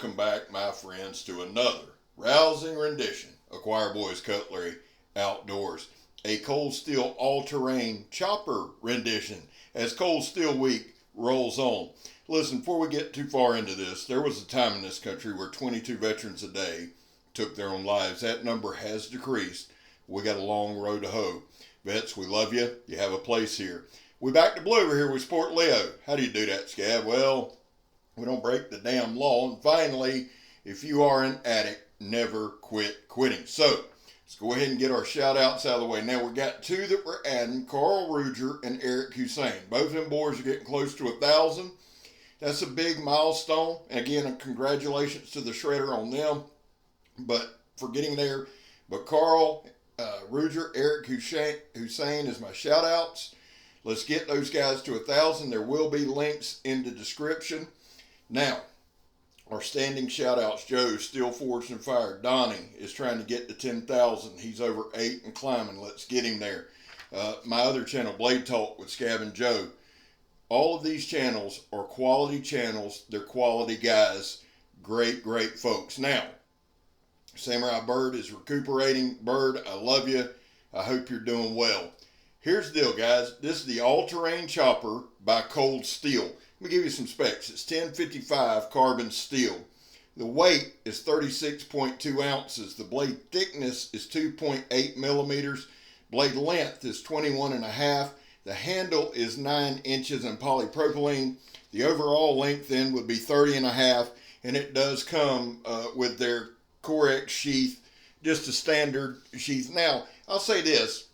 welcome back, my friends, to another rousing rendition of Choir Boys Cutlery Outdoors. A Cold Steel all-terrain chopper rendition as Cold Steel Week rolls on. Listen, before we get too far into this, there was a time in this country where 22 veterans a day took their own lives. That number has decreased. We got a long road to hoe. Vets, we love you. You have a place here. We back to blue over here with Sport Leo. How do you do that, Scab? Well, we don't break the damn law. And finally, if you are an addict, never quit quitting. So, let's go ahead and get our shout outs out of the way. Now, we got two that we're adding, Karl Ruedger and Eric Husyan. Both of them boys are getting close to 1,000. That's a big milestone. And again, congratulations to the Shredder on them. But for getting there, but Karl Ruedger, Eric Husyan is my shout outs. Let's get those guys to 1,000. There will be links in the description. Now, our standing shout-outs, Joe, Steel Forged and Fire. Donnie is trying to get to 10,000. He's over 8 and climbing. Let's get him there. My other channel, Blade Talk with Scab and Joe. All of these channels are quality channels. They're quality guys. Great, great folks. Now, Samurai Bird is recuperating. Bird, I love you. I hope you're doing well. Here's the deal, guys. This is the all-terrain chopper by Cold Steel. Let me give you some specs. It's 1055 carbon steel. The weight is 36.2 ounces. The blade thickness is 2.8 millimeters. Blade length is 21.5. The handle is 9 inches in polypropylene. The overall length then would be 30.5. And it does come with their Corex sheath, just a standard sheath. Now, I'll say this.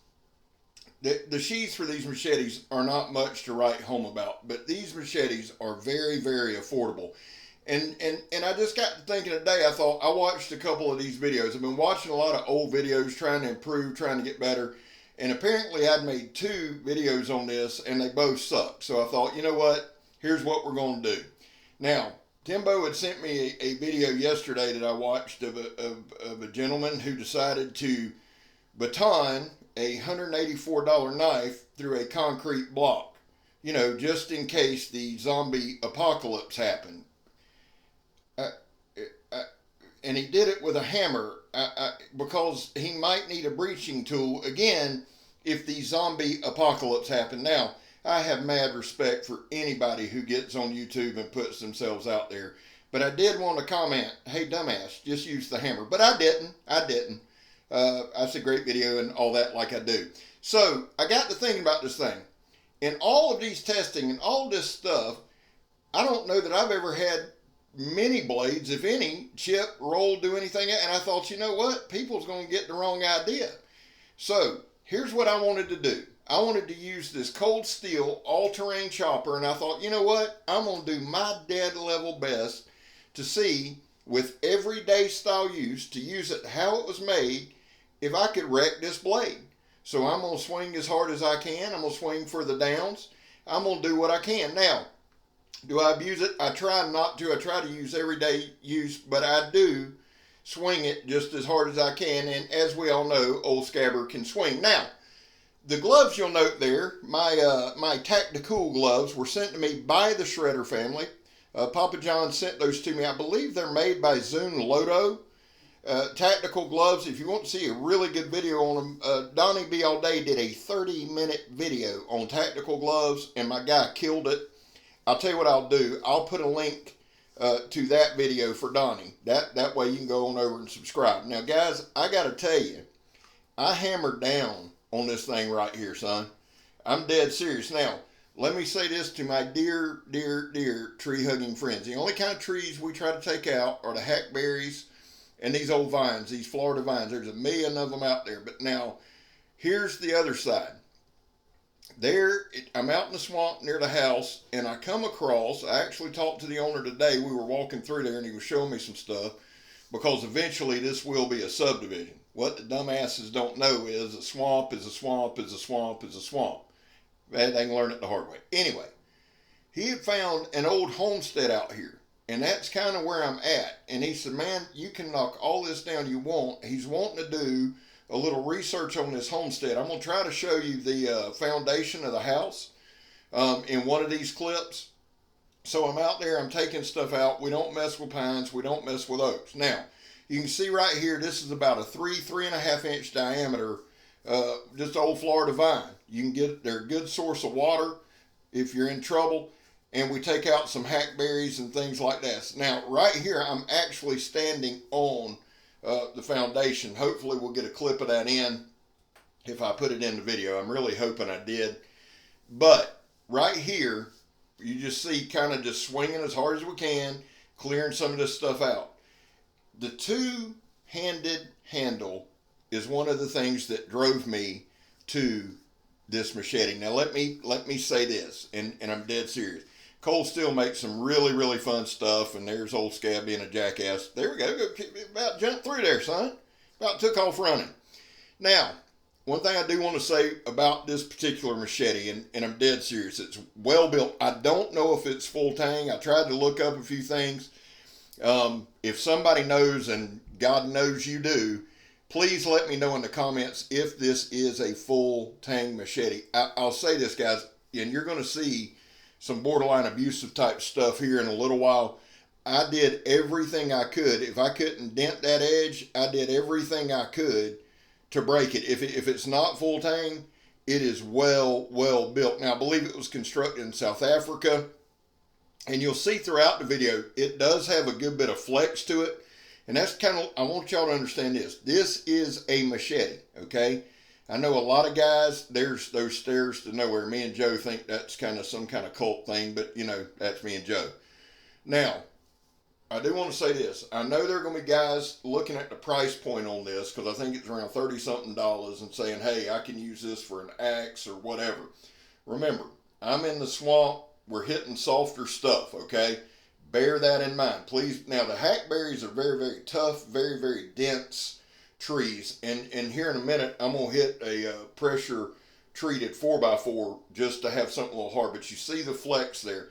The sheaths for these machetes are not much to write home about, but these machetes are very, very affordable. And I just got to thinking today, I thought, I watched a couple of these videos. I've been watching a lot of old videos, trying to improve, trying to get better. And apparently I'd made 2 videos on this, and they both sucked. So I thought, you know what? Here's what we're going to do. Now, Timbo had sent me a video yesterday that I watched of a gentleman who decided to baton a $184 knife through a concrete block, you know, just in case the zombie apocalypse happened. And he did it with a hammer because he might need a breaching tool again if the zombie apocalypse happened. Now, I have mad respect for anybody who gets on YouTube and puts themselves out there, but I did want to comment, hey dumbass, just use the hammer. But I didn't. That's a great video and all that, like I do. So I got to thinking about this thing. In all of these testing and all this stuff, I don't know that I've ever had many blades, if any, chip, roll, do anything. And I thought, you know what? People's going to get the wrong idea. So here's what I wanted to do. I wanted to use this Cold Steel all-terrain chopper. And I thought, you know what? I'm going to do my dead level best to see, with everyday style use, to use it how it was made, if I could wreck this blade. So I'm going to swing as hard as I can. I'm going to swing for the downs. I'm going to do what I can. Now, do I abuse it? I try not to. I try to use everyday use, but I do swing it just as hard as I can. And as we all know, old Scabber can swing. Now, the gloves you'll note there, my Tactical gloves were sent to me by the Shredder family. Papa John sent those to me. I believe they're made by Zune Loto. Tactical gloves, if you want to see a really good video on them, Donnie B All-day did a 30-minute video on tactical gloves, and my guy killed it. I'll tell you what I'll do. I'll put a link to that video for Donnie. That way you can go on over and subscribe. Now, guys, I got to tell you, I hammered down on this thing right here, son. I'm dead serious. Now, let me say this to my dear, dear, dear tree-hugging friends. The only kind of trees we try to take out are the hackberries and these old vines, these Florida vines. There's a million of them out there. But now, here's the other side. I'm out in the swamp near the house, and I come across, I actually talked to the owner today. We were walking through there, and he was showing me some stuff, because eventually this will be a subdivision. What the dumbasses don't know is a swamp is a swamp is a swamp is a swamp. They can learn it the hard way. Anyway, he had found an old homestead out here. And that's kind of where I'm at. And he said, man, you can knock all this down you want. He's wanting to do a little research on this homestead. I'm going to try to show you the foundation of the house in one of these clips. So I'm out there, I'm taking stuff out. We don't mess with pines, we don't mess with oaks. Now, you can see right here, this is about a 3.5 inch diameter, just old Florida vine. You can get, they're a good source of water if you're in trouble. And we take out some hackberries and things like that. Now, right here, I'm actually standing on the foundation. Hopefully, we'll get a clip of that in if I put it in the video. I'm really hoping I did. But right here, you just see kind of just swinging as hard as we can, clearing some of this stuff out. The two-handed handle is one of the things that drove me to this machete. Now, let me say this, and I'm dead serious. Cold Steel makes some really, really fun stuff, and there's old Scab being a jackass. There we go. About jumped through there, son. About took off running. Now, one thing I do want to say about this particular machete, and I'm dead serious, it's well built. I don't know if it's full tang. I tried to look up a few things. If somebody knows, and God knows you do, please let me know in the comments if this is a full tang machete. I'll say this, guys, and you're going to see some borderline abusive type stuff here in a little while. I did everything I could. If I couldn't dent that edge, I did everything I could to break it. If it's not full tang, it is well built. Now, I believe it was constructed in South Africa, and you'll see throughout the video, it does have a good bit of flex to it. And that's kind of, I want y'all to understand this. This is a machete, okay? I know a lot of guys, there's those stairs to nowhere. Me and Joe think that's kind of some kind of cult thing, but you know, that's me and Joe. Now, I do want to say this. I know there are going to be guys looking at the price point on this, because I think it's around $30-something and saying, hey, I can use this for an axe or whatever. Remember, I'm in the swamp. We're hitting softer stuff, okay? Bear that in mind, please. Now, the hackberries are very, very tough, very, very dense trees, and here in a minute I'm gonna hit a pressure treated 4x4 just to have something a little hard, but you see the flex there.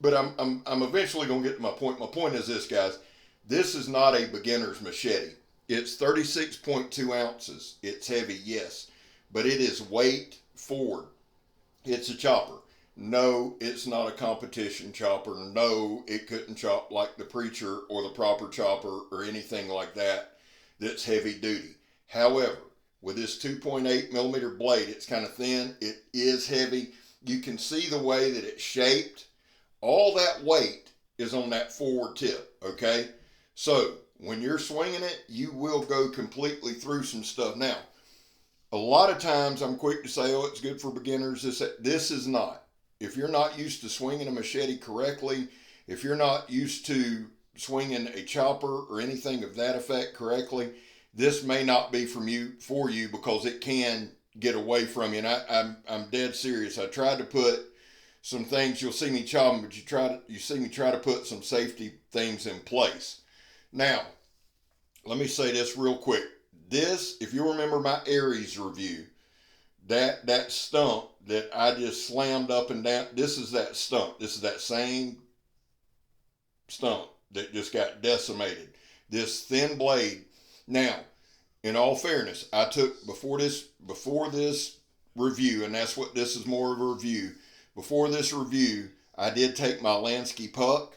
But I'm eventually gonna get to my point. My point is this, guys. This is not a beginner's machete. It's 36.2 ounces. It's heavy, yes, but it is weight forward. It's a chopper. No, it's not a competition chopper. No, it couldn't chop like the Preacher or the Proper Chopper or anything like that that's heavy duty. However, with this 2.8 millimeter blade, it's kind of thin. It is heavy. You can see the way that it's shaped. All that weight is on that forward tip, okay? So when you're swinging it, you will go completely through some stuff. Now, a lot of times I'm quick to say, oh, it's good for beginners. This is not. If you're not used to swinging a machete correctly, if you're not used to swinging a chopper or anything of that effect correctly, this may not be for you because it can get away from you. And I'm dead serious. I tried to put some things, you'll see me chopping, but you see me try to put some safety things in place. Now, let me say this real quick. This, if you remember my Aries review, that stump that I just slammed up and down, this is that stump. This is that same stump that just got decimated. This thin blade. Now, in all fairness, I took before this review, and that's what this is more of a review. Before this review, I did take my Lansky puck.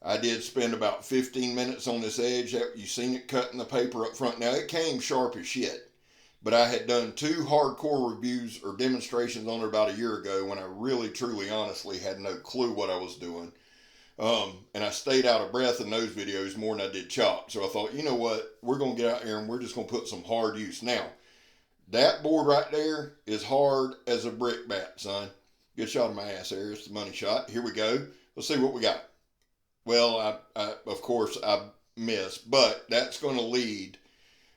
I did spend about 15 minutes on this edge. You seen it cutting the paper up front. Now, it came sharp as shit, but I had done 2 hardcore reviews or demonstrations on it about a year ago when I really, truly, honestly had no clue what I was doing. And I stayed out of breath in those videos more than I did chop. So I thought, you know what? We're going to get out here and we're just going to put some hard use. Now, that board right there is hard as a brick bat, son. Good shot of my ass there. It's the money shot. Here we go. Let's see what we got. Well, of course, I missed. But that's going to lead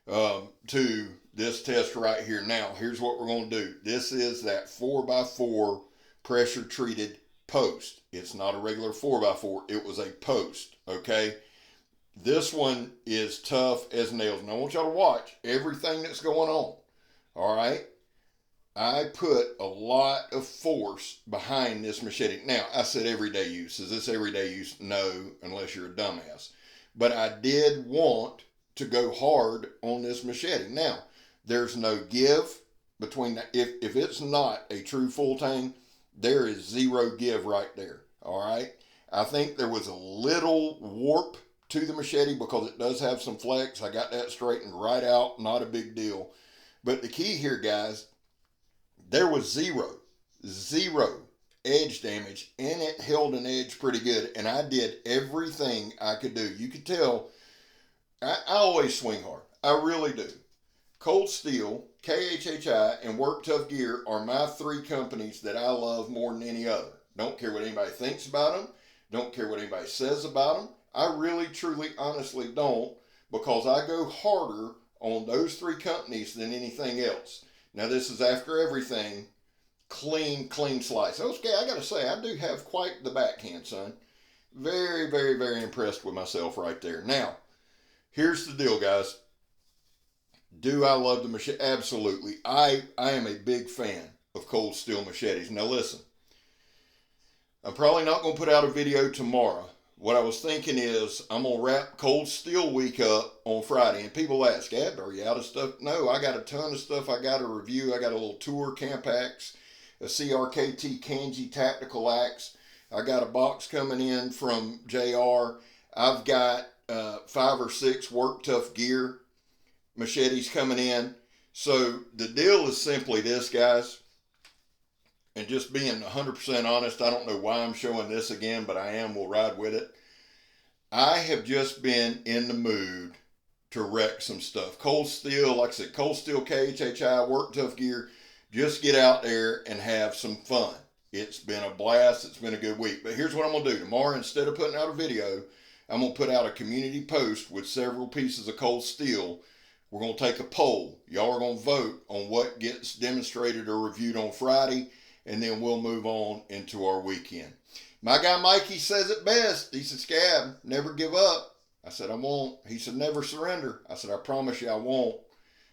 to this test right here. Now, here's what we're going to do. This is that 4x4 pressure treated post. It's not a regular 4x4. It was a post, okay? This one is tough as nails. And I want y'all to watch everything that's going on, all right? I put a lot of force behind this machete. Now, I said everyday use. Is this everyday use? No, unless you're a dumbass. But I did want to go hard on this machete. Now, there's no give between that. If it's not a true full tang, there is zero give right there. All right. I think there was a little warp to the machete because it does have some flex. I got that straightened right out. Not a big deal. But the key here, guys, there was zero edge damage, and it held an edge pretty good. And I did everything I could do. You could tell I always swing hard. I really do. Cold Steel, KHHI, and Work Tough Gear are my three companies that I love more than any other. Don't care what anybody thinks about them. Don't care what anybody says about them. I really, truly, honestly don't, because I go harder on those three companies than anything else. Now, this is after everything. Clean slice. Okay, I got to say, I do have quite the backhand, son. Very, very, very impressed with myself right there. Now, here's the deal, guys. Do I love the machete? Absolutely. I am a big fan of Cold Steel machetes. Now, listen. I'm probably not going to put out a video tomorrow. What I was thinking is I'm going to wrap Cold Steel Week up on Friday. And people ask, Gab, are you out of stuff? No, I got a ton of stuff I got to review. I got a little tour camp axe, a CRKT Kanji tactical axe. I got a box coming in from JR. I've got 5 or 6 Work Tough Gear machetes coming in. So the deal is simply this, guys. And just being 100% honest, I don't know why I'm showing this again, but I am. We'll ride with it. I have just been in the mood to wreck some stuff. Cold Steel, like I said, Cold Steel, KHHI, Work Tough Gear. Just get out there and have some fun. It's been a blast. It's been a good week. But here's what I'm going to do. Tomorrow, instead of putting out a video, I'm going to put out a community post with several pieces of Cold Steel. We're going to take a poll. Y'all are going to vote on what gets demonstrated or reviewed on Friday. And then we'll move on into our weekend. My guy Mikey says it best. He said, Scab, never give up. I said, I won't. He said, never surrender. I said, I promise you I won't.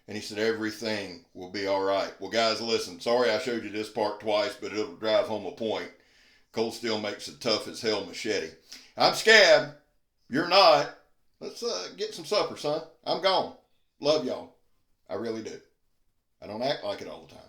And he said, everything will be all right. Well, guys, listen. Sorry I showed you this part twice, but it'll drive home a point. Cold Steel makes a tough as hell machete. I'm Scab. You're not. Let's get some supper, son. I'm gone. Love y'all. I really do. I don't act like it all the time.